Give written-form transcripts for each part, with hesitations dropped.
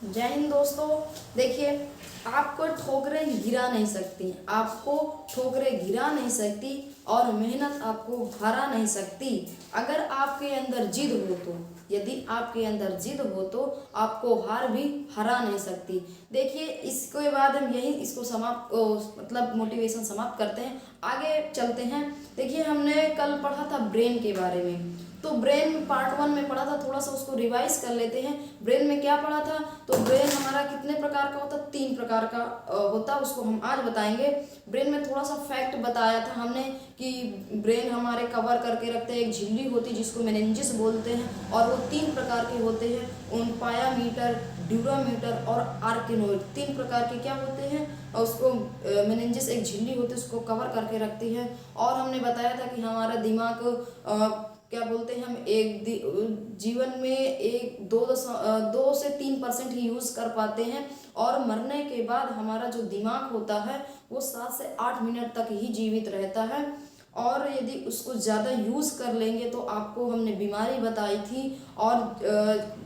जय हिंद दोस्तों। देखिए, आपको ठोकरें गिरा नहीं सकती, आपको ठोकरें गिरा नहीं सकती और मेहनत आपको हरा नहीं सकती। अगर आपके अंदर जिद हो तो, यदि आपके अंदर जिद हो तो आपको हार भी हरा नहीं सकती। देखिए, इसके बाद हम यही इसको समाप्त मतलब मोटिवेशन समाप्त करते हैं, आगे चलते हैं। देखिए, हमने कल पढ़ा था ब्रेन के बारे में, तो ब्रेन पार्ट 1 में पढ़ा था, थोड़ा सा उसको रिवाइज कर लेते हैं। ब्रेन में क्या पढ़ा था? तो ब्रेन हमारा कितने प्रकार का होता? 3 प्रकार का होता, उसको हम आज बताएंगे। ब्रेन में थोड़ा सा फैक्ट बताया था हमने कि ब्रेन हमारे कवर करके रखते हैं, एक झिल्ली होती है जिसको मेनिंजिस बोलते हैं, और वो 3 प्रकार के होते हैं, ओम्पायामीटर, ड्यूरामीटर और आर्किनोइड। 3 प्रकार के क्या होते हैं? और उसको मेनिंजिस एक झिल्ली होती है, उसको कवर करके रखती है। और हमने बताया था कि हमारा दिमाग क्या बोलते हैं, हम एक जीवन में 2 से 3% ही यूज़ कर पाते हैं, और मरने के बाद हमारा जो दिमाग होता है वो 7 से 8 मिनट तक ही जीवित रहता है। और यदि उसको ज़्यादा यूज़ कर लेंगे तो आपको हमने बीमारी बताई थी, और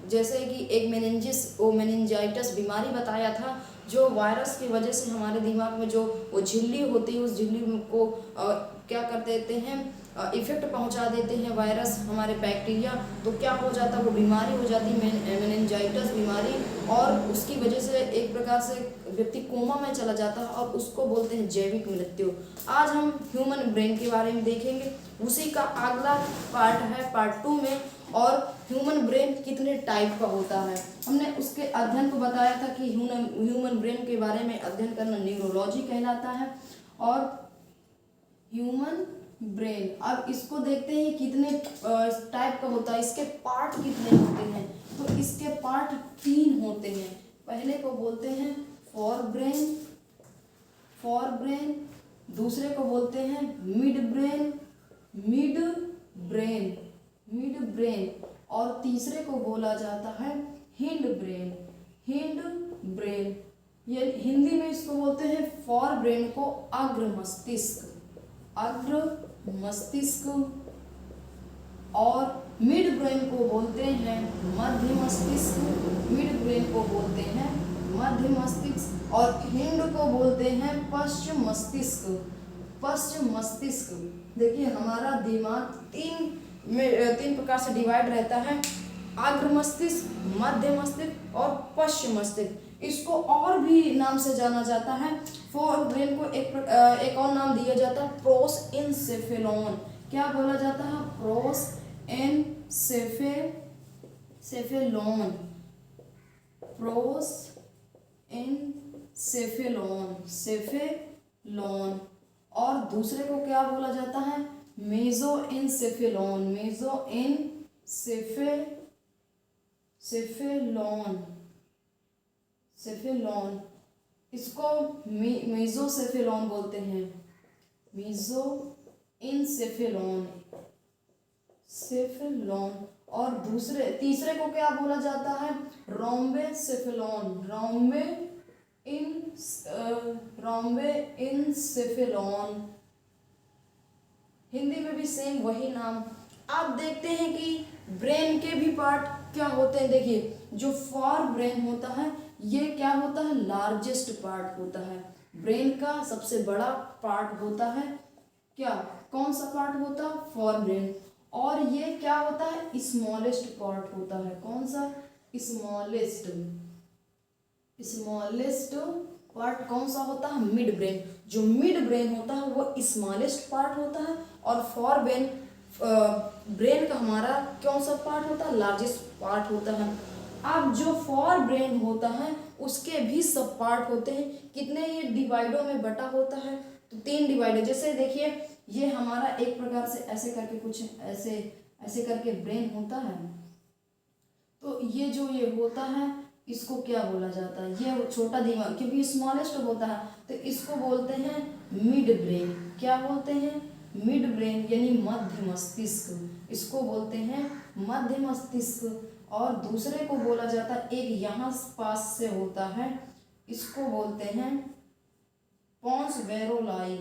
जैसे कि एक मेनिंजाइटिस बीमारी बताया था, जो वायरस की वजह से हमारे दिमाग में जो वो झिल्ली होती है, उस झिल्ली को क्या कर देते हैं, इफेक्ट पहुंचा देते हैं वायरस, हमारे बैक्टीरिया। तो क्या हो जाता है, वो बीमारी हो जाती है मेनिंजाइटिस बीमारी, और उसकी वजह से एक प्रकार से व्यक्ति कोमा में चला जाता है, और उसको बोलते हैं जैविक मृत्यु। आज हम ह्यूमन ब्रेन के बारे में देखेंगे, उसी का अगला पार्ट है पार्ट 2 में। और ह्यूमन ब्रेन कितने टाइप का होता है, हमने उसके अध्ययन को बताया था कि ह्यूमन ब्रेन के बारे में अध्ययन करना न्यूरोलॉजी कहलाता है। और ह्यूमन ब्रेन, अब इसको देखते हैं कितने टाइप का होता है, इसके पार्ट कितने होते हैं। तो इसके पार्ट 3 होते हैं। पहले को बोलते हैं फॉर ब्रेन, दूसरे को बोलते हैं मिड ब्रेन, और तीसरे को बोला जाता है हिंड ब्रेन। ये हिंदी में इसको बोलते हैं फॉर ब्रेन को अग्र मस्तिष्क, और मिड ब्रेन को बोलते हैं मध्य मस्तिष्क, और हिंड को बोलते हैं पश्चिम मस्तिष्क। देखिए, हमारा दिमाग 3 प्रकार से डिवाइड रहता है, अग्र मस्तिष्क, मध्य मस्तिष्क और पश्चिम मस्तिष्क। इसको और भी नाम से जाना जाता है। फॉर ब्रेन को एक और नाम दिया जाता है प्रोसएनसेफेलॉन। क्या बोला जाता है? प्रोसएनसेफेलॉन। और दूसरे को क्या बोला जाता है? मेसोएनसेफेलॉन। इसको मेसोसेफेलॉन बोलते हैं, सेफेलॉन। और तीसरे को क्या बोला जाता है? रोम्बे हिंदी में भी सेम वही नाम। आप देखते हैं कि ब्रेन के भी पार्ट क्या होते हैं। देखिए, जो फॉर ब्रेन होता है ये क्या होता है? लार्जेस्ट पार्ट होता है, ब्रेन का सबसे बड़ा पार्ट होता है। क्या, कौन सा पार्ट होता है? For brain. और ये क्या होता है? स्मॉलेस्ट पार्ट होता है। कौन सा? स्मॉलेस्ट पार्ट कौन सा होता है? Mid brain. जो मिड ब्रेन होता है वो स्मॉलेस्ट पार्ट होता है, और फॉर ब्रेन का हमारा कौन सा पार्ट होता है? लार्जेस्ट पार्ट होता है। अब जो फॉर ब्रेन होता है उसके भी सब पार्ट होते हैं। कितने ये डिवाइडों में बटा होता है? तो 3 डिवाइड। जैसे देखिए, ये हमारा एक प्रकार से ऐसे करके कुछ ऐसे करके ब्रेन होता है। तो ये जो ये होता है इसको क्या बोला जाता है? ये छोटा दिमाग, क्योंकि स्मॉलेस्ट होता है, तो इसको बोलते हैं मिड ब्रेन। क्या बोलते हैं? मिड ब्रेन, यानी मध्य मस्तिष्क। इसको बोलते हैं मध्य मस्तिष्क। और दूसरे को बोला जाता है, एक यहाँ पास से होता है, इसको बोलते हैं पोन्स वेरोलाई।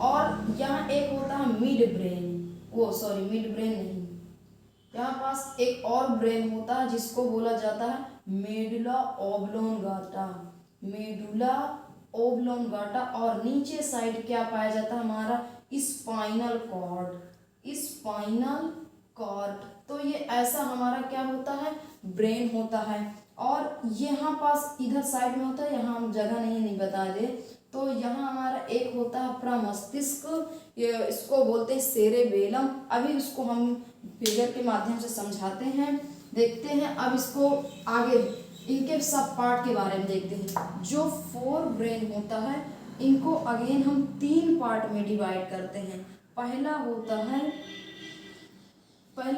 और यहाँ एक होता है मिड ब्रेन, वो सॉरी मिड ब्रेन नहीं, यहाँ पास एक और ब्रेन होता है जिसको बोला जाता है मेडुला ऑब्लोंगाटा, मेडुला ओब्लोंगाटा। और नीचे साइड क्या पाया जाता है हमारा स्पाइनल कॉर्ड, स्पाइनल कॉर्ड। तो ये ऐसा हमारा क्या होता है ब्रेन होता है। और यहाँ पास इधर साइड में होता है, यहाँ हम जगह नहीं बता दे, तो यहाँ हमारा एक होता है प्रमस्तिष्क, ये इसको बोलते हैं सेरेबेलम। अभी इसको हम फिगर के माध्यम से समझाते हैं, देखते हैं। अब इसको आगे इनके सब पार्ट के बारे में देखते हैं। जो 4 ब्रेन होता है इनको अगेन हम 3 पार्ट में डिवाइड करते हैं। पहला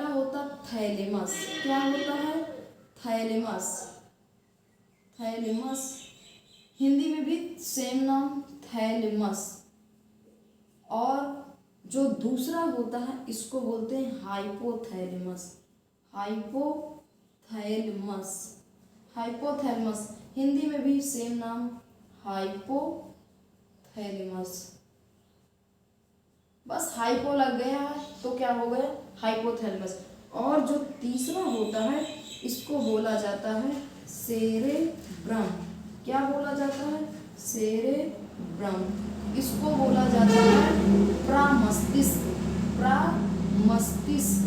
होता थैलेमस। क्या होता है थैलेमस, थैलेमस हिंदी में भी सेम नाम थैलेमस। और जो दूसरा होता है इसको बोलते हैं हाइपोथैलेमस, हाइपोथैलेमस, हाइपोथैलेमस हिंदी में भी सेम नाम हाइपोथैलेमस। बस हाइपो लग गया है तो क्या हो गया हाइपोथैलेमस। और जो तीसरा होता है इसको बोला जाता है सेरेब्रम। क्या बोला जाता है सेरेब्रम। इसको बोला जाता है प्रमस्तिष्क, प्रमस्तिष्क,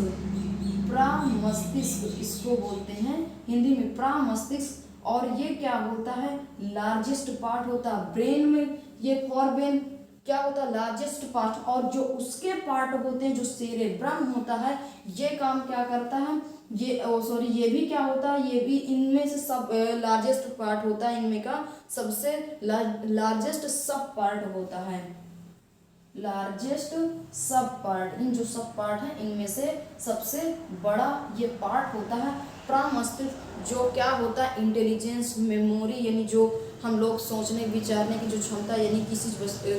प्रमस्तिष्क इसको बोलते हैं हिंदी में प्रमस्तिष्क। और ये क्या होता है लार्जेस्ट पार्ट होता है ब्रेन में। ये 4 ब्रेन क्या होता है लार्जेस्ट पार्ट। और जो उसके पार्ट होते हैं जो सेरेब्रम होता है ये काम क्या करता है, ये सॉरी ये भी क्या होता है, ये भी इनमें से सब लार्जेस्ट पार्ट होता है, इनमें का सबसे लार्जेस्ट सब पार्ट होता है, लार्जेस्ट सब पार्ट। इन जो सब पार्ट है इनमें से सबसे बड़ा ये पार्ट होता है प्रमस्तिष्क, जो क्या होता है इंटेलिजेंस, मेमोरी, यानी जो हम लोग सोचने विचारने की जो क्षमता, यानी किसी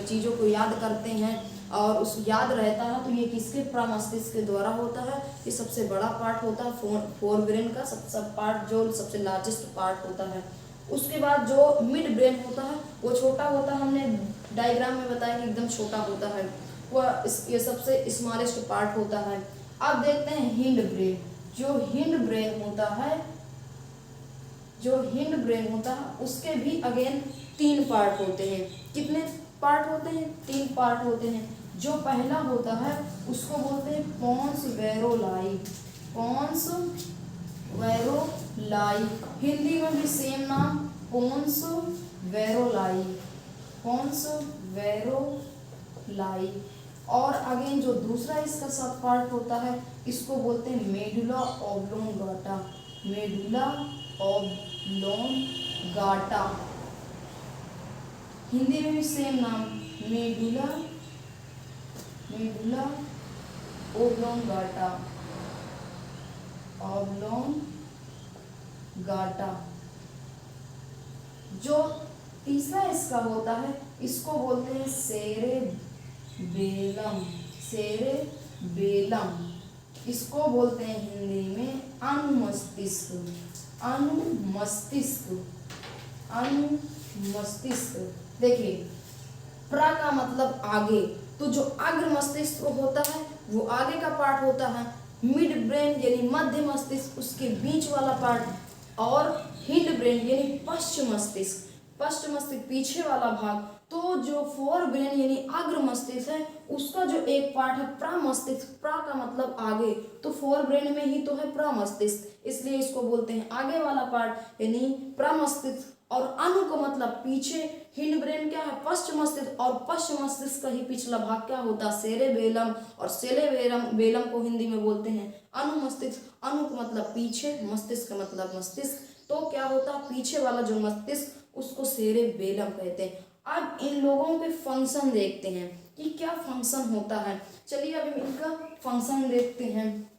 चीज़ों को याद करते हैं और उस याद रहता है, तो ये किसके प्रमस्तिष्क के द्वारा होता है। ये सबसे बड़ा पार्ट होता है 4 ब्रेन का, सब पार्ट जो सबसे लार्जेस्ट पार्ट होता है। उसके बाद जो मिड ब्रेन होता है वो छोटा होता है, हमने डायग्राम में बताया कि एकदम छोटा होता है, वह ये सबसे स्मॉलेस्ट पार्ट होता है। अब देखते हैं हिंड ब्रेन। जो हिंड ब्रेन होता है, जो हिंड ब्रेन होता है उसके भी अगेन 3 पार्ट होते हैं। कितने पार्ट होते हैं 3 पार्ट होते हैं। जो पहला होता है उसको बोलते हैं पोन्स वेरोलाई, पोन्स वेरोलाई हिंदी में भी सेम नाम पोन्स वेरोलाई, पोन्स वेरोलाई। और अगेन जो दूसरा इसका सब पार्ट होता है इसको बोलते हैं medulla oblongata, medulla oblongata Hindi में भी सेम नाम मेडुला, मेडुला ओब्लोंगाटा, ऑब्लोंगाटा। जो तीसरा इसका होता है इसको बोलते हैं सेरेबेलम, सेरेबेलम इसको बोलते हैं हिंदी में अनुमस्तिष्क, अनुमस्तिष्क, अनुमस्तिष्क। देखिए प्रा का मतलब आगे, तो जो अग्र मस्तिष्क होता है वो आगे का पार्ट होता है, मिड ब्रेन यानी मध्य मस्तिष्क उसके बीच वाला पार्ट, और हिंड ब्रेन यानी पश्चिम मस्तिष्क, पश्चिम मस्तिष्क पीछे वाला भाग। तो जो 4 ब्रेन यानी अग्र मस्तिष्क है उसका जो एक पार्ट है प्रमस्तिष्क, प्रा का मतलब आगे, तो 4 ब्रेन में ही तो है प्रमस्तिष्क, इसलिए इसको बोलते हैं आगे वाला पार्ट यानी प्रमस्तिष्क। और अनु का मतलब पीछे, हिंड ब्रेन क्या है पश्चिम मस्तिष्क, और पश्चिम मस्तिष्क का ही पिछला भाग क्या होता है सेरेबेलम, और सेरेबेलम बेलम को हिंदी में बोलते हैं अनुमस्तिष्क। अनु का मतलब पीछे, मस्तिष्क का मतलब मस्तिष्क, तो क्या होता है पीछे वाला जो मस्तिष्क उसको सेरेबेलम कहते हैं। अब इन लोगों के फंक्शन देखते हैं कि क्या फंक्शन होता है। चलिए अब इनका फंक्शन देखते हैं।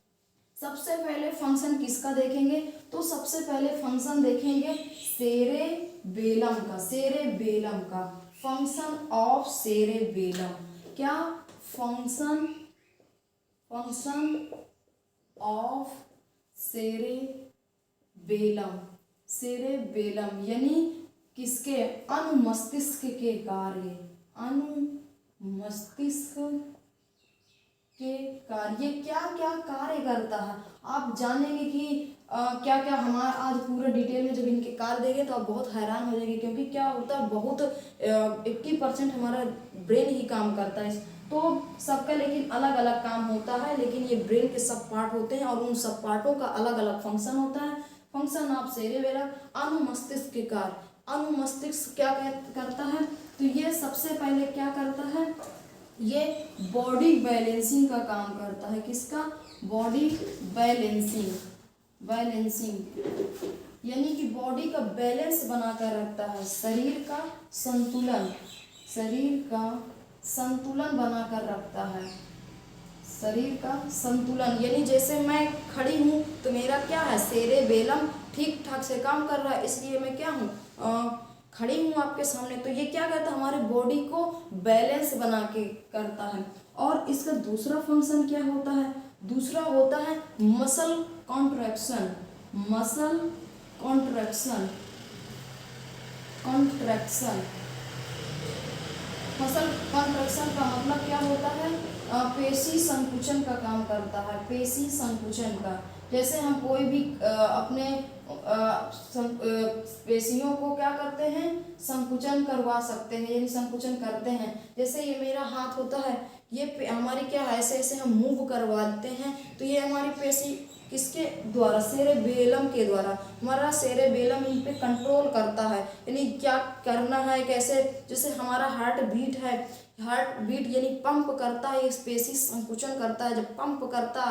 सबसे पहले फंक्शन किसका देखेंगे, तो सबसे पहले फंक्शन देखेंगे सेरेबेलम का, सेरेबेलम का फंक्शन ऑफ सेरेबेलम। क्या function, function of cerebellum, cerebellum यानी किसके अनुमस्तिष्क के कार्य, अनुमस्तिष्क केंद्रद्वार ये क्या क्या कार्य करता है, आप जानेंगे कि क्या क्या हमारा आज पूरा डिटेल में जब इनके कार्य देंगे तो आप बहुत हैरान हो जाएंगे, क्योंकि क्या होता है बहुत 80% हमारा ब्रेन ही काम करता है। तो सबका लेकिन अलग अलग काम होता है, लेकिन ये ब्रेन के सब पार्ट होते हैं और उन सब पार्टों का अलग अलग फंक्शन होता है। फंक्शन ऑफ सेरेबेलम, अनुमस्तिष्क के कार्य। अनुमस्तिष्क क्या करता है, तो ये सबसे पहले क्या करता है, ये बॉडी बैलेंसिंग का काम करता है। किसका, बॉडी बैलेंसिंग, यानी कि बॉडी का बैलेंस बनाकर रखता है, शरीर का संतुलन बनाकर रखता है, शरीर का संतुलन। यानी जैसे मैं खड़ी हूँ तो मेरा क्या है, सेरेबेलम ठीक ठाक से काम कर रहा है, इसलिए मैं क्या हूँ, खड़ी हूँ आपके सामने। तो ये क्या करता है, हमारे बॉडी को बैलेंस बना के करता है। और इसका दूसरा फंक्शन क्या होता है, दूसरा होता है मसल कॉन्ट्रैक्शन। मसल कॉन्ट्रैक्शन का मतलब क्या होता है, पेशी संकुचन का काम करता है, पेशी संकुचन का। जैसे हम कोई भी अपने पेशियों को क्या करते हैं, संकुचन करवा सकते हैं, यानी संकुचन करते हैं। जैसे ये मेरा हाथ होता है, ये हमारी क्या है, ऐसे ऐसे हम मूव करवाते हैं, तो ये हमारी पेशी किसके द्वारा, सेरेबेलम के द्वारा। हमारा सेरेबेलम इन पे कंट्रोल करता है, यानी क्या करना है, कैसे। जैसे हमारा हार्ट बीट है, हार्ट बीट यानी पंप करता है, इस पेशी संकुचन करता है। जब पंप करता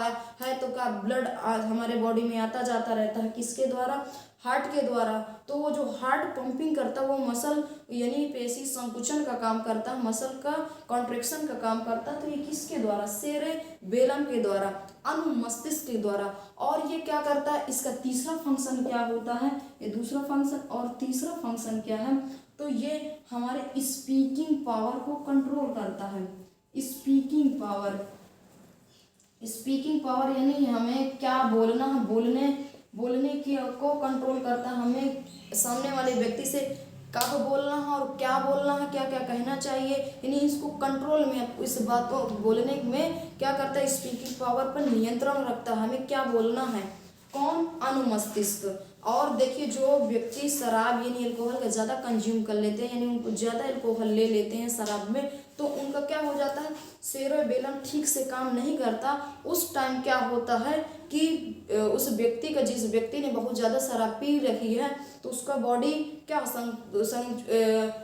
है तो क्या ब्लड हमारे बॉडी में आता जाता रहता है, किसके द्वारा, हार्ट के द्वारा। तो वो जो हार्ट पंपिंग करता है वो मसल यानी पेशी संकुचन का काम करता है, मसल का कॉन्ट्रैक्शन का काम करता है। तो ये किसके द्वारा, सेरेबेलम के द्वारा, अनुमस्तिष्क के द्वारा। और ये क्या करता है, इसका तीसरा फंक्शन क्या होता है, ये दूसरा फंक्शन। और तीसरा फंक्शन क्या है, तो ये हमारे स्पीकिंग पावर को कंट्रोल करता है। स्पीकिंग पावर यानी हमें क्या बोलना है, बोलने की को कंट्रोल करता है। हमें सामने वाले व्यक्ति से कब बोलना है और क्या बोलना है, क्या क्या कहना चाहिए, यानी इसको कंट्रोल में, इस बात को बोलने में क्या करता है, स्पीकिंग पावर पर नियंत्रण रखता है, हमें क्या बोलना है। कौन, अनुमस्तिष्क। और देखिए जो व्यक्ति शराब यानी अल्कोहल का ज़्यादा कंज्यूम कर लेते हैं, यानी उनको ज़्यादा अल्कोहल ले लेते हैं शराब में, तो उनका क्या हो जाता है, सेरेबेलम ठीक से काम नहीं करता। उस टाइम क्या होता है कि उस व्यक्ति का, जिस व्यक्ति ने बहुत ज़्यादा शराब पी रखी है, तो उसका बॉडी क्या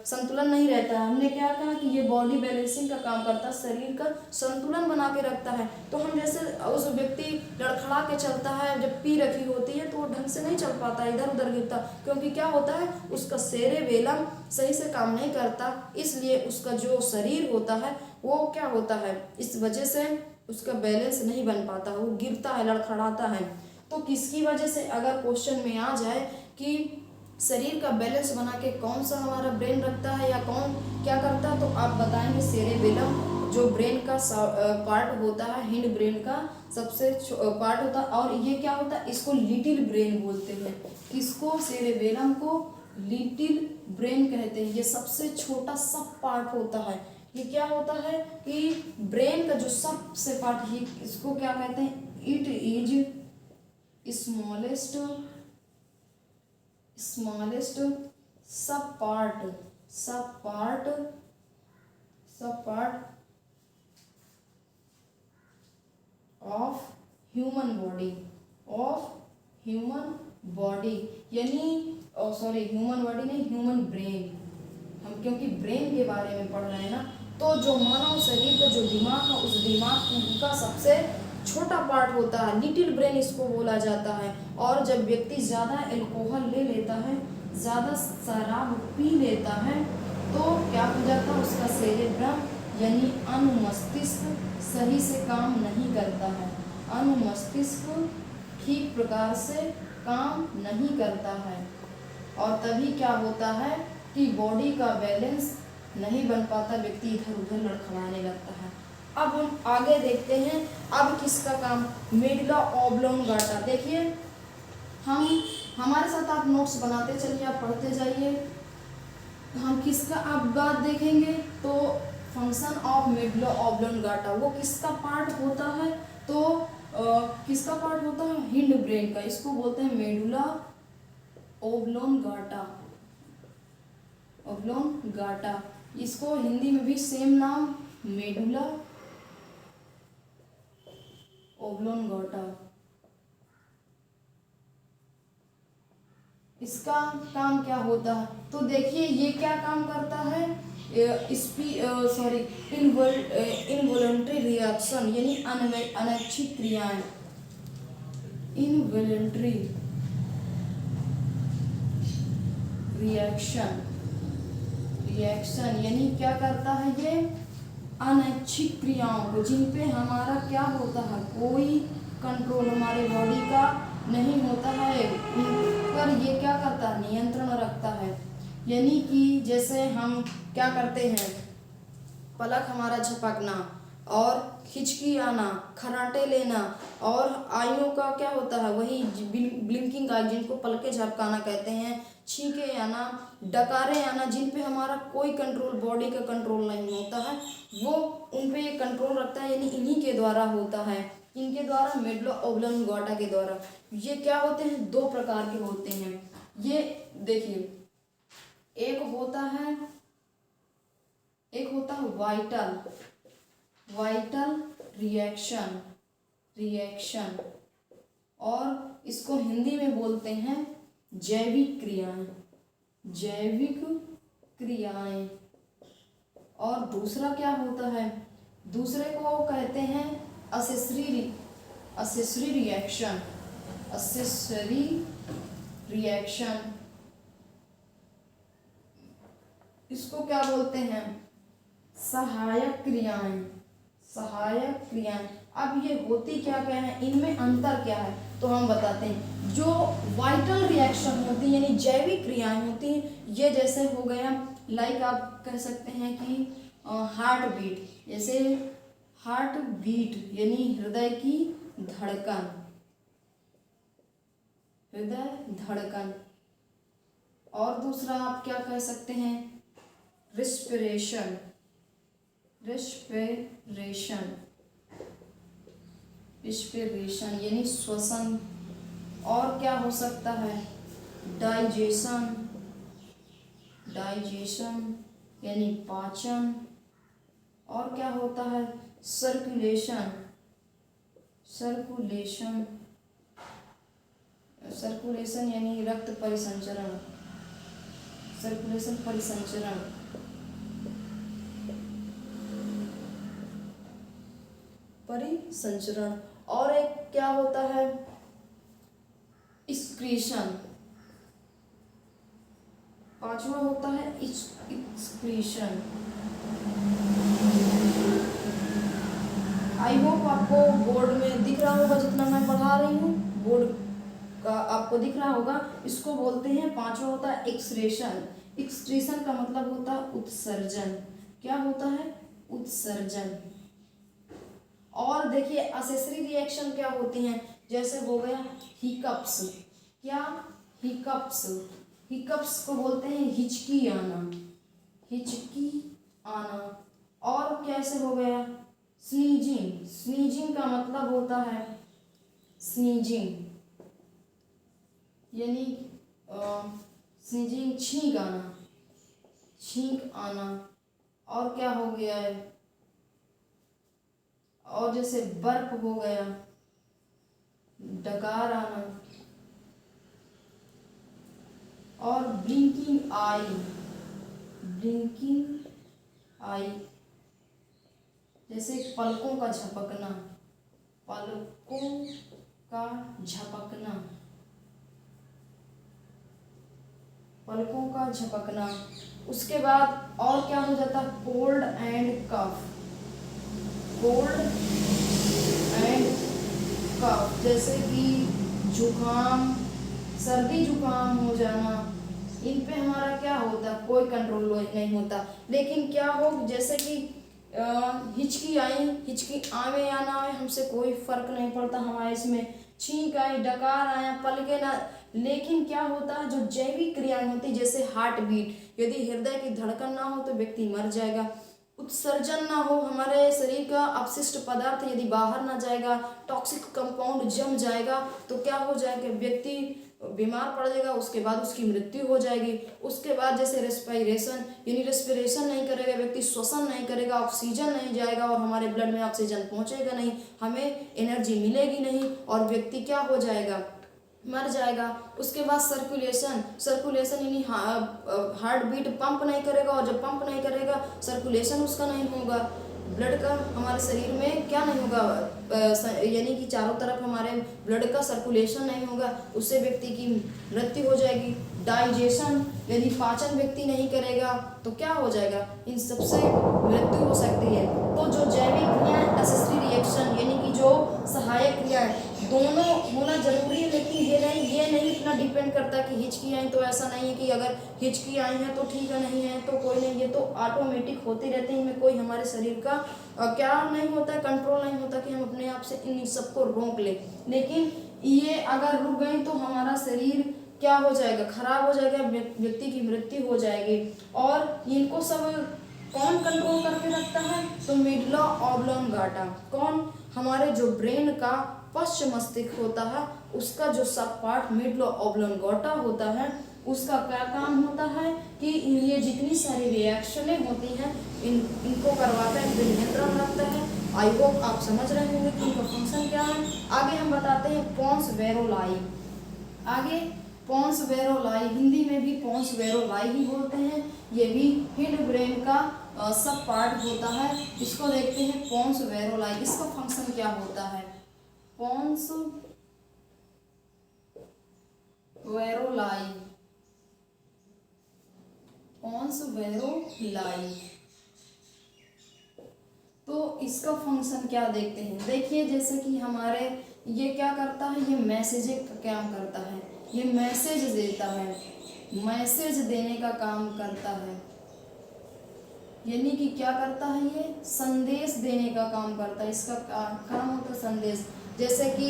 संतुलन नहीं रहता है। हमने क्या कहा कि ये बॉडी बैलेंसिंग का काम करता है, शरीर का संतुलन बना के रखता है। तो हम जैसे उस व्यक्ति लड़खड़ा के चलता है, जब पी रखी होती है तो वो ढंग से नहीं चल पाता, इधर उधर गिरता, क्योंकि क्या होता है, उसका सेरेबेलम सही से काम नहीं करता। इसलिए उसका जो शरीर होता है वो क्या होता है, इस वजह से उसका बैलेंस नहीं बन पाता, वो गिरता है, लड़खड़ाता है। तो किसकी वजह से, अगर क्वेश्चन में आ जाए कि शरीर का बैलेंस बना के कौन सा हमारा ब्रेन रखता है या कौन क्या करता है, तो आप बताएंगे सेरेबेलम, जो ब्रेन का पार्ट होता है, हिंड ब्रेन का सबसे पार्ट होता है। और ये क्या होता है, इसको लिटिल ब्रेन बोलते हैं। किसको, सेरेबेलम को लिटिल ब्रेन कहते हैं। ये सबसे छोटा सब पार्ट होता है। ये क्या होता है कि ब्रेन का जो सबसे पार्ट, ये इसको क्या कहते हैं, इट इज स्मॉलेस्ट सब पार्ट ऑफ ह्यूमन बॉडी, यानी सॉरी ह्यूमन बॉडी नहीं, ह्यूमन ब्रेन। हम क्योंकि ब्रेन के बारे में पढ़ रहे हैं ना, तो जो मानव शरीर का जो दिमाग है, उस दिमाग का सबसे छोटा पार्ट होता है, लिटिल ब्रेन इसको बोला जाता है। और जब व्यक्ति ज़्यादा अल्कोहल ले लेता है, ज़्यादा शराब पी लेता है, तो क्या हो जाता है, उसका सेरेब्रम यानी अनुमस्तिष्क सही से काम नहीं करता है, अनुमस्तिष्क ठीक प्रकार से काम नहीं करता है। और तभी क्या होता है कि बॉडी का बैलेंस नहीं बन पाता, व्यक्ति इधर उधर लड़खड़ाने लगता है। अब हम आगे देखते हैं, अब किसका काम, मेडुला ऑब्लोंगाटा। देखिए हमारे साथ आप नोट्स बनाते चलिए, आप पढ़ते जाइए। हम किसका अब बात देखेंगे, तो फंक्शन ऑफ मेडुला ऑब्लोंगाटा, वो किसका पार्ट होता है? तो किसका पार्ट होता है? हिंड ब्रेन का। इसको बोलते हैं मेडुला ओब्लोंगाटा। ओब्लोंगाटा, इसको हिंदी में भी सेम नाम मेडुला ओब्लोंगाटा। इसका काम क्या होता है? तो देखिए ये क्या काम करता है? इनवॉलंटरी रिएक्शन यानी अनैच्छिक क्रियाएं। इनवॉलंटरी रिएक्शन यानी क्या करता है? ये अनैच्छिक क्रियाओं को, जिन पे हमारा क्या होता है, कोई कंट्रोल हमारे बॉडी का नहीं होता है, उन पर ये क्या करता है? नियंत्रण रखता है। यानी कि जैसे हम क्या करते हैं, पलक हमारा झपकना और हिचकी आना, खर्राटे लेना, और आइयों का क्या होता है? वही ब्लिंकिंग आई, जिनको पलके झपकाना कहते हैं, छींके आना, डकारे आना, जिन पे हमारा कोई कंट्रोल, बॉडी का कंट्रोल नहीं होता है, वो उन पे ये कंट्रोल रखता है। यानी इन्हीं के द्वारा होता है। इनके द्वारा, मेडुला ओब्लोंगाटा के द्वारा। ये क्या होते हैं? दो प्रकार के होते हैं। ये देखिए, एक होता है वाइटल रिएक्शन, और इसको हिंदी में बोलते हैं जैविक क्रियाएं। और दूसरा क्या होता है? दूसरे को कहते हैं असेसरी रिएक्शन। इसको क्या बोलते हैं? सहायक क्रियाएं। अब ये होती क्या है, इनमें अंतर क्या है, तो हम बताते हैं। जो वाइटल रिएक्शन होती है यानी जैविक क्रियाएं होती हैं, ये जैसे हो गया, लाइक आप कह सकते हैं कि हार्ट बीट, जैसे हार्ट बीट यानी हृदय धड़कन। और दूसरा आप क्या कह सकते हैं? रिस्पिरेशन यानी श्वसन। और क्या हो सकता है? डाइजेशन यानी पाचन। और क्या होता है? सर्कुलेशन यानी रक्त परिसंचरण। और एक क्या होता है? एक्सक्रीशन। पांचवा होता है एक्सक्रीशन। आई होप आपको बोर्ड में दिख रहा होगा, जितना मैं पढ़ा रही हूँ बोर्ड का आपको दिख रहा होगा। इसको बोलते हैं, पांचवा होता है एक्सक्रीशन का मतलब होता है उत्सर्जन। क्या होता है? उत्सर्जन। और देखिए असेसरी रिएक्शन क्या होती हैं? जैसे हो गया हिकअप्स। क्या? हिकअप्स को बोलते हैं हिचकी आना। और कैसे हो गया? स्नीजिंग का मतलब होता है स्नीजिंग यानी स्नीजिंग छींक आना। और क्या हो गया है? और जैसे बर्फ हो गया, डकार आना। और ब्लिंकिंग आई जैसे पलकों का झपकना। उसके बाद और क्या हो जाता है? कोल्ड एंड कफ, जैसे कि जुकाम, सर्दी जुकाम हो जाना। इन पे हमारा क्या होता? कोई कंट्रोल नहीं होता। लेकिन क्या हो, जैसे कि हिचकी आवे या ना आवे, हमसे कोई फर्क नहीं पड़ता। हमारे इसमें छींक आई, डकार आया, पलके ना। लेकिन क्या होता है? जो जैविक क्रियाएं होती, जैसे हार्ट बीट, यदि हृदय की धड़कन ना हो तो व्यक्ति मर जाएगा। उत्सर्जन ना हो, हमारे शरीर का अपशिष्ट पदार्थ यदि बाहर ना जाएगा, टॉक्सिक कंपाउंड जम जाएगा तो क्या हो जाएगा, व्यक्ति बीमार पड़ जाएगा, उसके बाद उसकी मृत्यु हो जाएगी। उसके बाद जैसे रेस्पिरेशन यानी रेस्पिरेशन नहीं करेगा व्यक्ति, श्वसन नहीं करेगा, ऑक्सीजन नहीं जाएगा और हमारे ब्लड में ऑक्सीजन पहुंचेगा नहीं, हमें एनर्जी मिलेगी नहीं और व्यक्ति क्या हो जाएगा, मर जाएगा। उसके बाद सर्कुलेशन, सर्कुलेशन यानी हार्ट बीट पंप नहीं करेगा और जब पंप नहीं करेगा सर्कुलेशन उसका नहीं होगा, ब्लड का हमारे शरीर में क्या नहीं होगा, यानी कि चारों तरफ हमारे ब्लड का सर्कुलेशन नहीं होगा, उससे व्यक्ति की मृत्यु हो जाएगी। डाइजेशन यदि पाचन व्यक्ति नहीं करेगा तो क्या हो जाएगा, इन सबसे मृत्यु हो सकती है। तो जो जैविक क्रियाएं, एसेसरी रिएक्शन यानी कि जो सहायक क्रियाएं, दोनों होना जरूरी है, लेकिन ये नहीं इतना डिपेंड करता कि हिचकी आई तो ऐसा नहीं है कि अगर हिचकी आई है तो ठीक है, नहीं है तो कोई नहीं, ये तो ऑटोमेटिक होती रहती है, इनमें कोई हमारे शरीर का क्या नहीं होता है, कंट्रोल नहीं होता कि हम अपने आप से इन सबको रोक ले। लेकिन ये अगर रुक गई तो हमारा शरीर क्या हो जाएगा, खराब हो जाएगा, व्यक्ति की मृत्यु हो जाएगी। और इनको सब कौन कंट्रोल करके रखता है, तो मिडला ऑब्लोंगाटा। कौन, हमारे जो ब्रेन का पश्च मस्तिष्क होता है उसका जो सब पार्ट मिडला ऑब्लोंगाटा होता है, उसका क्या काम होता है कि ये जितनी सारी रिएक्शनें होती हैं इनको करवाता है, नियंत्रण रखता है। आई होप आप समझ रहे होंगे कि इनका फंक्शन क्या है। आगे हम बताते हैं पोन्स वेरोलाई। आगे पोन्स वेरोलाई, हिंदी में भी पोन्स वेरोलाई ही बोलते हैं, ये भी हिंड ब्रेन का सब पार्ट होता है। इसको देखते हैं पोन्स वेरोलाई, इसका फंक्शन क्या होता है। पोन्स वेरोलाई, पोन्स वेरोलाई, तो इसका फंक्शन क्या देखते हैं। देखिए जैसे कि हमारे ये क्या करता है, ये मैसेजिंग का काम करता है, ये मैसेज देता है, मैसेज देने का काम करता है, यानी कि क्या करता है, ये संदेश देने का काम करता है, इसका काम होता है संदेश। जैसे कि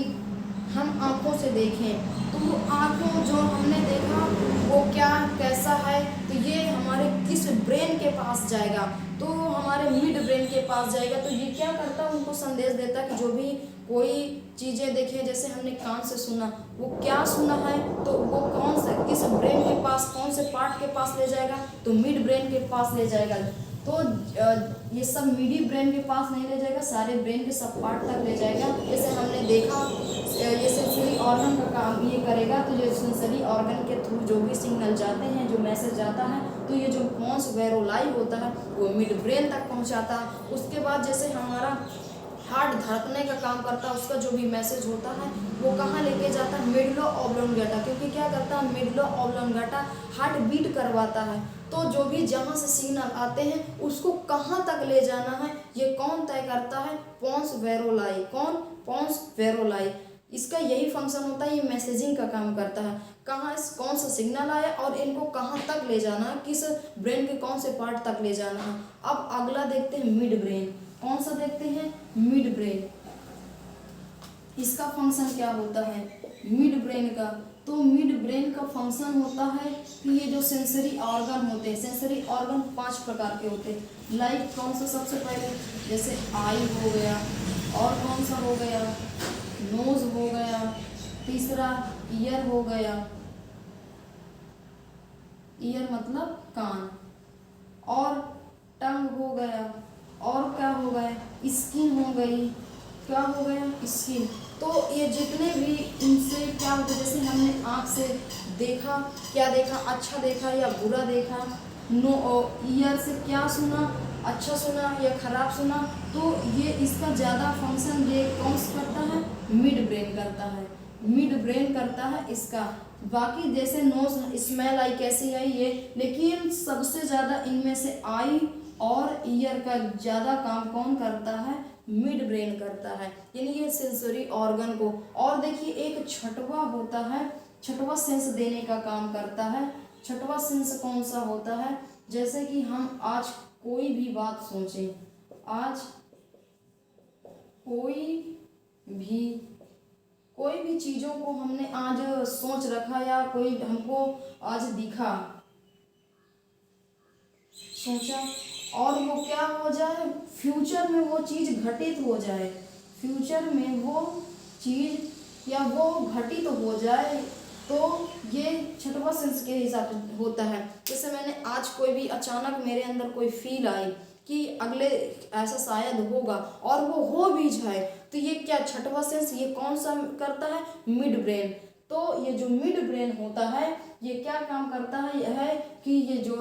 हम आंखों से देखें तो आंखों जो हमने देखा वो क्या कैसा है, तो ये हमारे किस ब्रेन के पास जाएगा, तो हमारे मिड ब्रेन के पास जाएगा। तो ये क्या करता है, उनको संदेश देता है कि जो भी कोई चीज़ें देखें, जैसे हमने कान से सुना, वो क्या सुना है तो वो कौन सा किस ब्रेन के पास, कौन से पार्ट के पास ले जाएगा, तो मिड ब्रेन के पास ले जाएगा। तो ये सब मिडी ब्रेन के पास नहीं ले जाएगा, सारे ब्रेन के सब पार्ट तक ले जाएगा। जैसे हमने देखा ये सेंसरी ऑर्गन का काम ये करेगा, तो ये सेंसरी ऑर्गन के थ्रू जो भी सिग्नल जाते हैं, जो मैसेज जाता है, तो ये जो पोन्स वेरोलाई होता है वो मिड ब्रेन तक पहुंचाता है। उसके बाद जैसे हमारा हार्ट धड़कने का काम करता है, उसका जो भी मैसेज होता है वो कहाँ लेके जाता है, मिडला ऑब्लोंगेटा, क्योंकि क्या करता है, मिडला ऑब्लोंगेटा हार्ट बीट करवाता है। तो जो भी जहाँ से सिग्नल आते हैं उसको कहाँ तक ले जाना है ये कौन तय करता है, पोन्स वेरोलाई। कौन, पोन्स वेरोलाई, इसका यही फंक्शन होता है, ये मैसेजिंग का काम करता है, कहाँ कौन सा सिग्नल आया और इनको कहाँ तक ले जाना है, किस ब्रेन के कौन से पार्ट तक ले जाना है। अब अगला देखते हैं मिड ब्रेन। कौन सा देखते हैं, मिड ब्रेन, इसका फंक्शन क्या होता है मिड ब्रेन का। तो मिड ब्रेन का फंक्शन होता है कि ये जो सेंसरी ऑर्गन होते हैं, सेंसरी ऑर्गन 5 प्रकार के होते हैं। लाइक कौन सा, सबसे पहले जैसे आई हो गया, और कौन सा हो गया, नोज हो गया, तीसरा ईयर हो गया, ईयर मतलब कान, और टंग हो गया, और क्या हो गया, स्किन हो गई, क्या हो गया, स्किन। तो ये जितने भी इनसे क्या होता है, जैसे हमने आँख से देखा, क्या देखा, अच्छा देखा या बुरा देखा, ईयर से क्या सुना, अच्छा सुना या खराब सुना, तो ये इसका ज़्यादा फंक्शन ये कौन सा करता है, मिड ब्रेन करता है, मिड ब्रेन करता है इसका। बाकी जैसे नोज, स्मेल आई कैसी आई ये, लेकिन सबसे ज़्यादा इनमें से आई और ईयर का ज़्यादा काम कौन करता है, मिड ब्रेन करता है, यानी ये सेंसरी ऑर्गन को। और देखिए एक छठवा होता है, छठवा सेंस देने का काम करता है। छठवा सेंस कौन सा होता है, जैसे कि हम आज कोई भी बात सोचें, आज कोई भी चीज़ों को हमने आज सोच रखा या कोई हमको आज दिखा, सोचा, और वो क्या हो जाए, फ्यूचर में वो चीज़ घटित हो जाए, फ्यूचर में वो चीज़ या वो घटित हो जाए, तो ये छठवां सेंस के हिसाब से होता है। जैसे मैंने आज कोई भी अचानक मेरे अंदर कोई फील आई कि अगले ऐसा शायद होगा और वो हो भी जाए, तो ये क्या छठवां सेंस ये कौन सा करता है, मिड ब्रेन। तो ये जो मिड ब्रेन होता है ये क्या काम करता है, यह है कि ये जो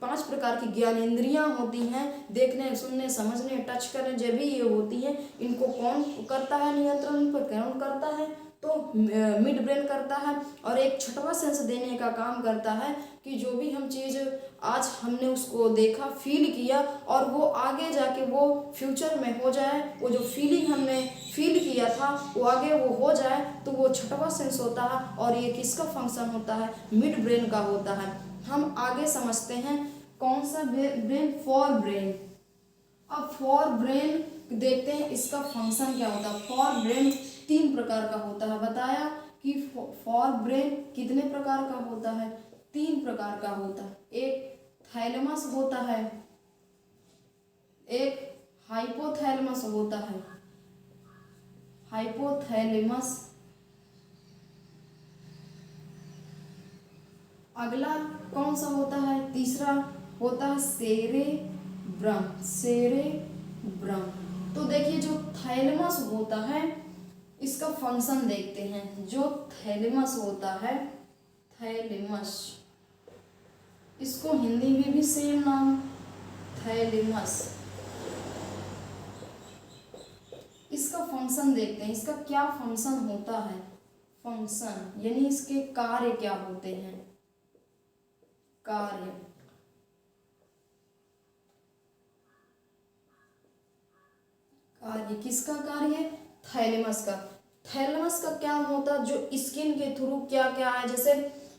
5 प्रकार की ज्ञानेंद्रियां होती हैं, देखने सुनने समझने टच करने जब भी ये होती हैं, इनको कौन करता है नियंत्रण, इन पर कौन करता है, तो मिड ब्रेन करता है। और एक छठवां सेंस देने का काम करता है कि जो भी हम चीज़ आज हमने उसको देखा फील किया और वो आगे जाके वो फ्यूचर में हो जाए, वो जो फीलिंग हमने फील किया था वो आगे वो हो जाए, तो वो छठवां सेंस होता है। और ये किसका फंक्शन होता है, मिड ब्रेन का होता है। हम आगे समझते हैं कौन सा ब्रेन, फॉर ब्रेन। अब फॉर ब्रेन देखते हैं इसका फंक्शन क्या होता है। फॉर ब्रेन 3 प्रकार का होता है, बताया कि फॉर ब्रेन कितने प्रकार का होता है, 3 प्रकार का होता है। एक थैलेमस होता है, एक हाइपोथैलेमस होता है, हाइपोथैलेमस। अगला कौन सा होता है, तीसरा होता है सेरेब्रम, सेरेब्रम। तो देखिए जो थैलेमस होता है इसका फंक्शन देखते हैं। जो थैलेमस होता है, थैलेमस, इसको हिंदी में भी सेम नाम थैलेमस। इसका फंक्शन देखते हैं, इसका क्या फंक्शन होता है, फंक्शन यानी इसके कार्य क्या होते हैं, कार्य। कार्य किसका कार्य, थैलेमस का। थैलेमस का क्या होता है, जो स्किन के थ्रू क्या क्या है, जैसे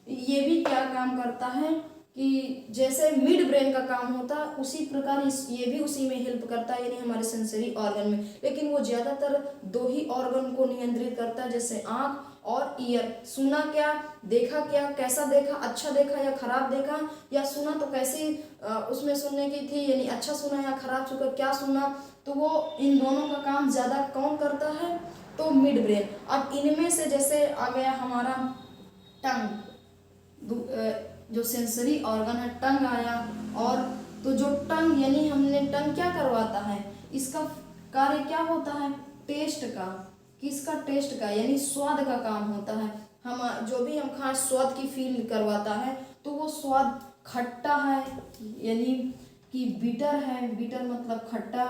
ये भी क्या काम करता है कि जैसे मिड ब्रेन का काम होता है उसी प्रकार ये भी उसी में हेल्प करता है, यानी हमारे सेंसरी ऑर्गन में। लेकिन वो ज़्यादातर 2 ही ऑर्गन को नियंत्रित करता है, जैसे आँख और ईयर। सुना क्या, देखा क्या, कैसा देखा, अच्छा देखा या खराब देखा, या सुना तो कैसी उसमें सुनने की थी, यानी अच्छा सुना या खराब सुना, क्या सुना, तो वो इन दोनों का काम ज़्यादा कौन करता है, तो मिड ब्रेन। अब इनमें से जैसे आ गया हमारा टंग, जो सेंसरी ऑर्गन है, टंग आया। और तो जो टंग यानी हमने टंग क्या करवाता है, इसका कार्य क्या होता है, टेस्ट का। किसका, टेस्ट का, यानी स्वाद का काम होता है। हम जो भी हम खाएं स्वाद की फील करवाता है, तो वो स्वाद खट्टा है यानी कि बिटर है, बिटर मतलब खट्टा,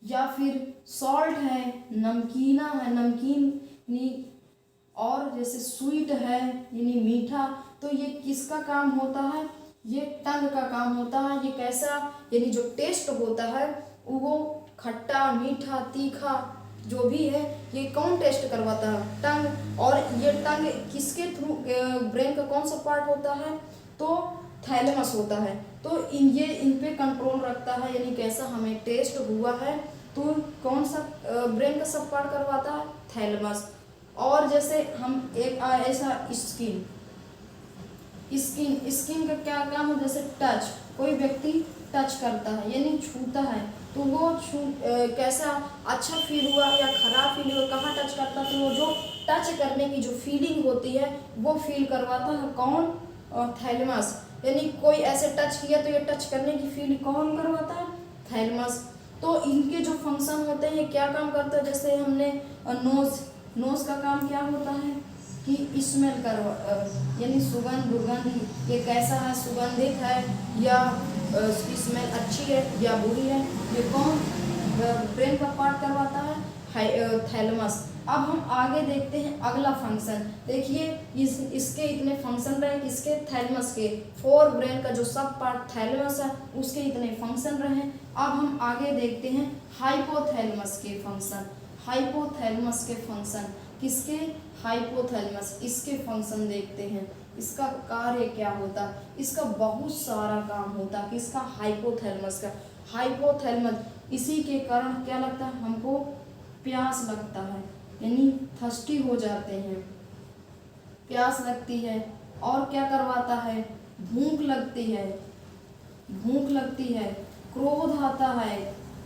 या फिर सॉल्ट है, नमकीना है, नमकीन, और जैसे स्वीट है यानी मीठा। तो ये किसका काम होता है, ये टंग का काम होता है। ये कैसा, यानी जो टेस्ट होता है वो खट्टा मीठा तीखा जो भी है, ये कौन टेस्ट करवाता है, टंग। और ये टंग किसके थ्रू, ब्रेन का कौन सा पार्ट होता है, तो थैलेमस होता है। तो इन पे कंट्रोल रखता है, यानी कैसा हमें टेस्ट हुआ है तो कौन सा ब्रेन का सब पार्ट करवाता है, थैलेमस। और जैसे हम एक ऐसा स्किन, स्किन का क्या काम है, जैसे टच, कोई व्यक्ति टच करता है यानी छूता है, तो वो कैसा अच्छा फील हुआ या खराब फील हुआ, कहाँ टच करता है, तो वो जो टच करने की जो फीलिंग होती है वो फील करवाता है कौन, थैलेमस। यानी कोई ऐसे टच किया तो ये टच करने की फील कौन करवाता है, थैलेमस। तो इनके जो फंक्शन होते हैं क्या काम करता है, जैसे हमने नोज का काम क्या होता है कि स्मेल करवा, यानी सुगंध दुर्गंध, ये कैसा है, सुगंधित है या उसकी स्मेल अच्छी है या बुरी है, ये कौन ब्रेन का पार्ट करवाता है, थैलेमस। अब हम आगे देखते हैं अगला फंक्शन। देखिए इसके इतने फंक्शन रहे, किसके, थैलेमस के। फोर ब्रेन का जो सब पार्ट थैलेमस है उसके इतने फंक्शन रहे। अब हम आगे देखते हैं हाइपोथैलेमस के फंक्शन। हाइपोथैलेमस के फंक्शन किसके, हाइपोथैलेमस, इसके फंक्शन देखते हैं। इसका कार्य क्या होता, इसका बहुत सारा काम होता है, किसका, हाइपोथैलेमस का। हाइपोथैलेमस, इसी के कारण क्या लगता है हमको, प्यास लगता है, यानी थर्स्टी हो जाते हैं, प्यास लगती है। और क्या करवाता है, भूख लगती है, भूख लगती है। क्रोध आता है,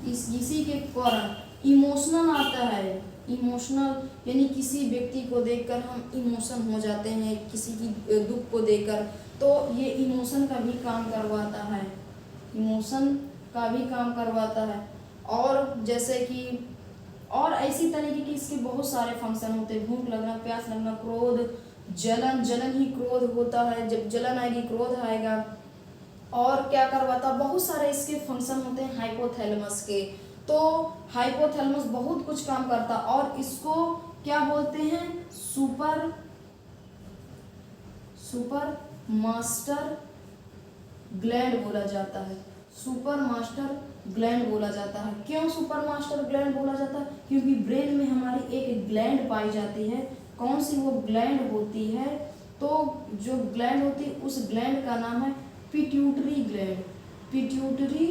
इसी के कारण इमोशनल आता है। इमोशनल यानी किसी व्यक्ति को देखकर हम इमोशन हो जाते हैं, किसी की दुख को देखकर, तो ये इमोशन का भी काम करवाता है, इमोशन का भी काम करवाता है। और जैसे कि और ऐसी तरीके की इसके बहुत सारे फंक्शन होते हैं, भूख लगना, प्यास लगना, क्रोध, जलन, जलन ही क्रोध होता है, जब जलन आएगी क्रोध आएगा। और क्या करवाता, बहुत सारे इसके फंक्शन होते हैं हाइपोथैलेमस के। तो हाइपोथैलेमस बहुत कुछ काम करता, और इसको क्या बोलते हैं, सुपर मास्टर ग्लैंड बोला जाता है, सुपर मास्टर ग्लैंड बोला जाता है। क्यों सुपर मास्टर ग्लैंड बोला जाता है, क्योंकि ब्रेन में हमारी एक ग्लैंड पाई जाती है। कौन सी वो ग्लैंड होती है, तो जो ग्लैंड होती है उस ग्लैंड का नाम है पिट्यूटरी ग्लैंड, पिट्यूटरी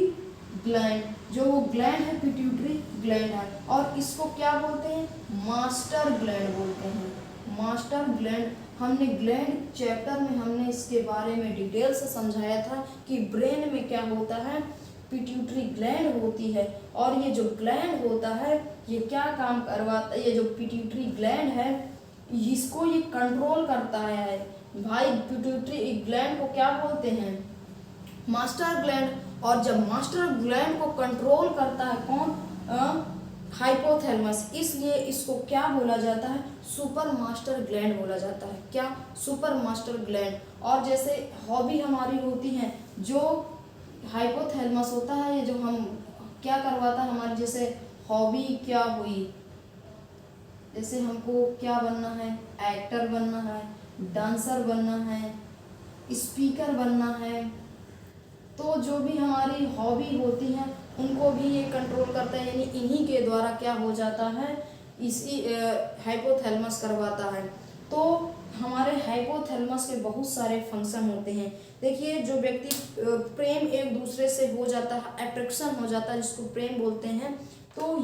ग्लैंड, जो वो ग्लैंड है पिट्यूटरी ग्लैंड है। और इसको क्या बोलते हैं, मास्टर ग्लैंड बोलते हैं, मास्टर ग्लैंड। हमने ग्लैंड चैप्टर में हमने इसके बारे में डिटेल से समझाया था कि ब्रेन में क्या होता है, पिट्यूटरी ग्लैंड होती है। और ये जो ग्लैंड होता है ये क्या काम करवाता है, ये जो पिट्यूटरी ग्लैंड है इसको ये कंट्रोल करता है भाई। पिट्यूटरी ग्लैंड को क्या बोलते हैं, मास्टर ग्लैंड। और जब मास्टर ग्लैंड को कंट्रोल करता है कौन, हाइपोथैलेमस, इसलिए इसको क्या बोला जाता है, सुपर मास्टर ग्लैंड बोला जाता है। क्या, सुपर मास्टर ग्लैंड। और जैसे हॉबी हमारी होती है, जो हाइपोथैलेमस होता है, ये जो हम क्या करवाता है हमारी, जैसे हॉबी क्या हुई, जैसे हमको क्या बनना है, एक्टर बनना है, डांसर बनना है, स्पीकर बनना है। तो जो भी हमारी हॉबी होती है उनको भी ये कंट्रोल करता है, यानी इन्हीं के द्वारा क्या हो जाता है, इसी हाइपोथैलेमस करवाता है। तो हमारे हाइपोथैलेमस के बहुत सारे फंक्शन होते हैं। देखिए, जो व्यक्ति प्रेम एक दूसरे से हो जाता है, अट्रैक्शन हो जाता है, जिसको प्रेम बोलते हैं, तो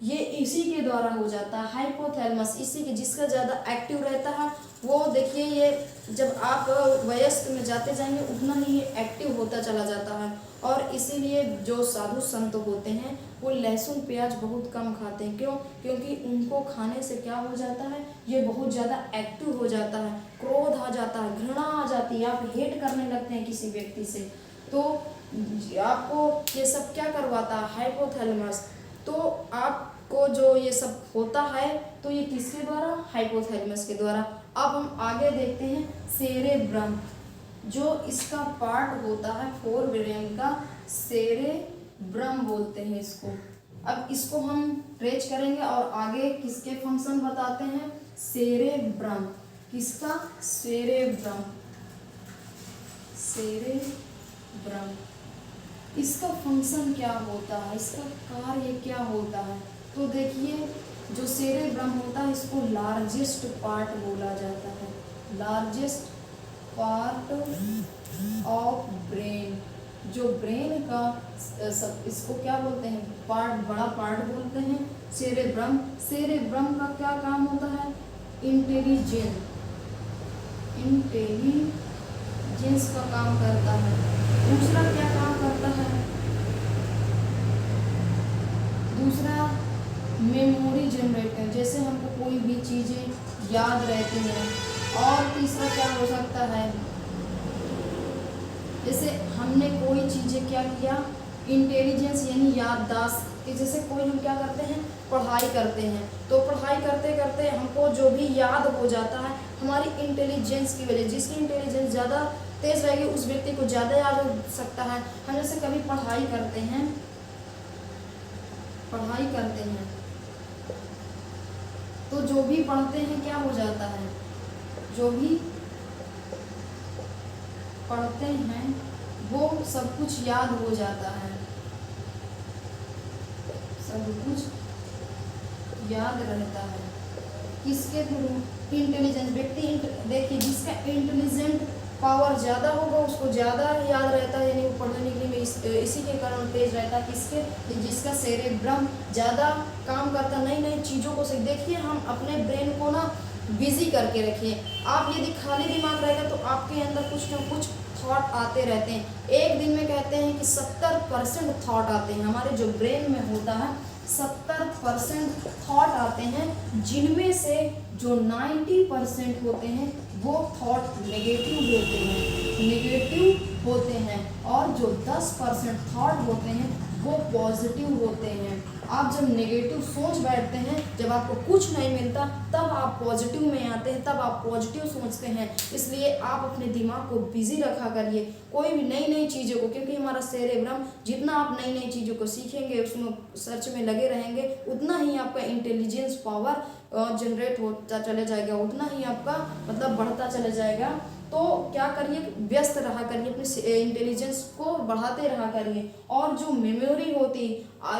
ये इसी के द्वारा हो जाता है, हाइपोथैलेमस। इसी के, जिसका ज़्यादा एक्टिव रहता है वो, देखिए ये जब आप वयस्क में जाते जाएंगे उतना ही ये एक्टिव होता चला जाता है। और इसीलिए जो साधु संत होते हैं वो लहसुन प्याज बहुत कम खाते हैं। क्यों, क्योंकि उनको खाने से क्या हो जाता है, ये बहुत ज़्यादा एक्टिव हो जाता है, क्रोध आ जाता है, घृणा आ जाती है, आप हेट करने लगते हैं किसी व्यक्ति से। तो आपको ये सब क्या करवाता है, हाइपोथैलेमस। तो आपको जो ये सब होता है तो ये किसके द्वारा, हाइपोथैलेमस के द्वारा। अब हम आगे देखते हैं सेरेब्रम, जो इसका पार्ट होता है फोर ब्रेन का, सेरेब्रम बोलते हैं इसको। अब इसको हम ट्रेस करेंगे और आगे किसके फंक्शन बताते हैं, सेरेब्रम, किसका, सेरेब्रम, सेरेब्रम। इसका फंक्शन क्या होता है, इसका कार्य क्या होता है, तो देखिए जो सेरेब्रम होता है इसको लार्जेस्ट पार्ट बोला जाता है, लार्जेस्ट पार्ट ऑफ ब्रेन। जो ब्रेन का सब, इसको क्या बोलते हैं, पार्ट, बड़ा पार्ट बोलते हैं सेरेब्रम। सेरेब्रम का क्या काम होता है, इंटेलिजेंस, इंटेलिजेंस का काम करता है। दूसरा क्या काम करता है, दूसरा मेमोरी जनरेटर, जैसे हमको कोई भी चीज़ें याद रहती हैं। और तीसरा क्या हो सकता है, जैसे हमने कोई चीज़ें क्या किया, इंटेलिजेंस यानी याददाश्त, कि जैसे कोई हम क्या करते हैं, पढ़ाई करते हैं, तो पढ़ाई करते करते हमको जो भी याद हो जाता है हमारी इंटेलिजेंस की वजह। जिसकी इंटेलिजेंस ज़्यादा तेज़ रहेगी उस व्यक्ति को ज़्यादा याद हो सकता है। हम जैसे कभी पढ़ाई करते हैं, तो जो भी पढ़ते हैं क्या हो जाता है, जो भी पढ़ते हैं वो सब कुछ याद हो जाता है, सब कुछ याद रहता है। किसके थ्रू, इंटेलिजेंस व्यक्ति। देखिए, जिसका इंटेलिजेंट पावर ज़्यादा होगा उसको ज़्यादा याद रहता है, यानी वो पढ़ने लिखने में इसी के कारण तेज रहता है। किसके, जिसका सेरेब्रम ज़्यादा काम करता, नई नई चीज़ों को सीख। देखिए, हम अपने ब्रेन को ना बिजी करके रखिए। आप यदि खाली दिमाग रहेगा तो आपके अंदर कुछ ना कुछ थॉट आते रहते हैं। एक दिन में कहते हैं कि 70% थॉट आते हैं। हमारे जो ब्रेन में होता है 70% थॉट आते हैं, जिनमें से जो 90% होते हैं वो थॉट नेगेटिव होते हैं और जो 10% थॉट होते हैं वो पॉजिटिव होते हैं। आप जब नेगेटिव सोच बैठते हैं, जब आपको कुछ नहीं मिलता, तब आप पॉजिटिव में आते हैं, तब आप पॉजिटिव सोचते हैं। इसलिए आप अपने दिमाग को बिजी रखा करिए कोई भी नई चीज़ों को, क्योंकि हमारा सेरेब्रम जितना आप नई चीज़ों को सीखेंगे, उसमें सर्च में लगे रहेंगे, उतना ही आपका इंटेलिजेंस पावर जनरेट होता चले जाएगा, उतना ही आपका मतलब बढ़ता चले जाएगा। तो क्या करिए, व्यस्त रहा करिए, अपने इंटेलिजेंस को बढ़ाते रहा करिए। और जो मेमोरी होती,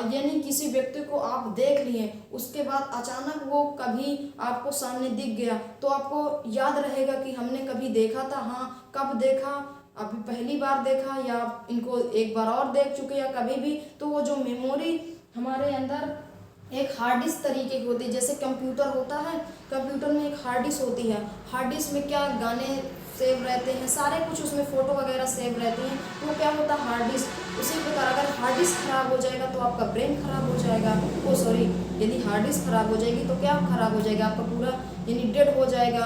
यानी किसी व्यक्ति को आप देख लिए, उसके बाद अचानक वो कभी आपको सामने दिख गया तो आपको याद रहेगा कि हमने कभी देखा था। हाँ, कब देखा, अभी पहली बार देखा या इनको एक बार और देख चुके या कभी भी। तो वो जो मेमोरी हमारे अंदर एक हार्ड डिस्क तरीके की होती है, जैसे कंप्यूटर होता है, कंप्यूटर में एक हार्ड डिस्क होती है। हार्ड डिस्क में क्या गाने सेव रहते हैं, सारे कुछ उसमें फ़ोटो वगैरह सेव रहती हैं, तो क्या होता है हार्ड डिस्क। उसी प्रकार अगर हार्ड डिस्क खराब हो जाएगा तो आपका ब्रेन खराब हो जाएगा। यदि हार्ड डिस्क खराब हो जाएगी तो क्या खराब हो जाएगा, आपका पूरा यानी डेड हो जाएगा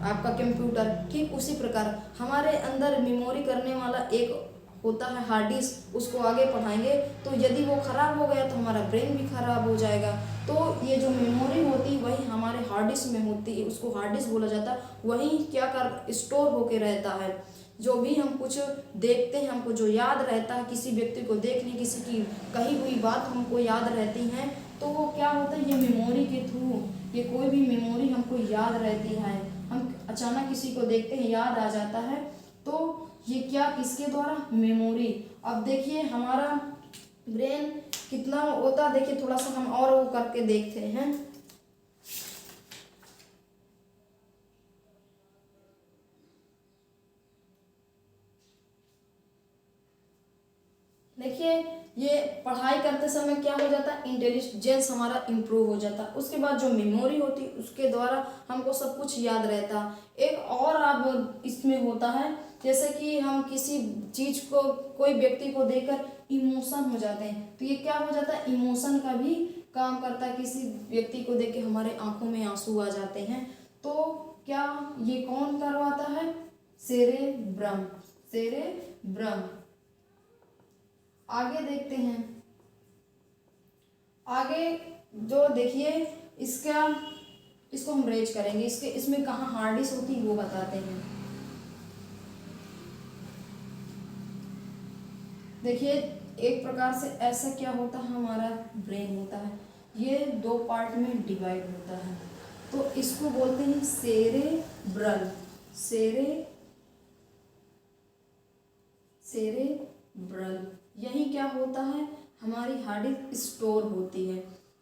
आपका कंप्यूटर। ठीक उसी प्रकार हमारे अंदर मेमोरी करने वाला एक होता है हार्ड डिस्क, उसको आगे पढ़ाएंगे तो यदि वो ख़राब हो गया तो हमारा ब्रेन भी ख़राब हो जाएगा। तो ये जो मेमोरी होती वही हमारे हार्ड डिस्क में होती है, उसको हार्ड डिस्क बोला जाता है। वही क्या कर स्टोर होके रहता है। जो भी हम कुछ देखते हैं, हमको जो याद रहता है, किसी व्यक्ति को देख ली, किसी की कही हुई बात हमको याद रहती हैं, तो वो क्या होता है, ये मेमोरी के थ्रू, ये कोई भी मेमोरी हमको याद रहती है। हम अचानक किसी को देखते हैं, याद आ जाता है, तो ये क्या किसके द्वारा, मेमोरी। अब देखिए हमारा ब्रेन कितना होता, देखिए थोड़ा सा हम और वो करके देखते हैं। देखिए ये पढ़ाई करते समय क्या हो जाता है, इंटेलिजेंस हमारा इम्प्रूव हो जाता है। उसके बाद जो मेमोरी होती उसके द्वारा हमको सब कुछ याद रहता। एक और अब इसमें होता है, जैसे कि हम किसी चीज़ को, कोई व्यक्ति को देखकर इमोशन हो जाते हैं, तो ये क्या हो जाता है, इमोशन का भी काम करता है। किसी व्यक्ति को देख के हमारे आंखों में आंसू आ जाते हैं, तो क्या ये कौन करवाता है, सेरेब्रम। आगे देखते हैं, आगे जो देखिए इसको हम रेज करेंगे, इसमें कहाँ हार्ड डिस्क होती है वो बताते हैं। देखिए एक प्रकार से ऐसा क्या होता है, हमारा ब्रेन होता है, ये 2 पार्ट में डिवाइड होता है, तो इसको बोलते हैं सेरेब्रल। यही क्या होता है, हमारी हार्ड डिस्क स्टोर होती है।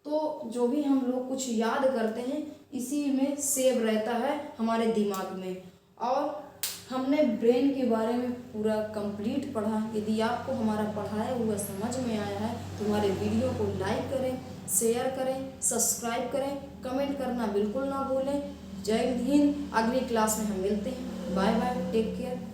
तो जो भी हम लोग कुछ याद करते हैं इसी में सेव रहता है हमारे दिमाग में। और हमने ब्रेन के बारे में पूरा कंप्लीट पढ़ा। यदि आपको हमारा पढ़ाया हुआ समझ में आया है तो हमारे वीडियो को लाइक करें, शेयर करें, सब्सक्राइब करें, कमेंट करना बिल्कुल ना भूलें। जय हिंद। अगली क्लास में हम मिलते हैं। Bye bye, take care.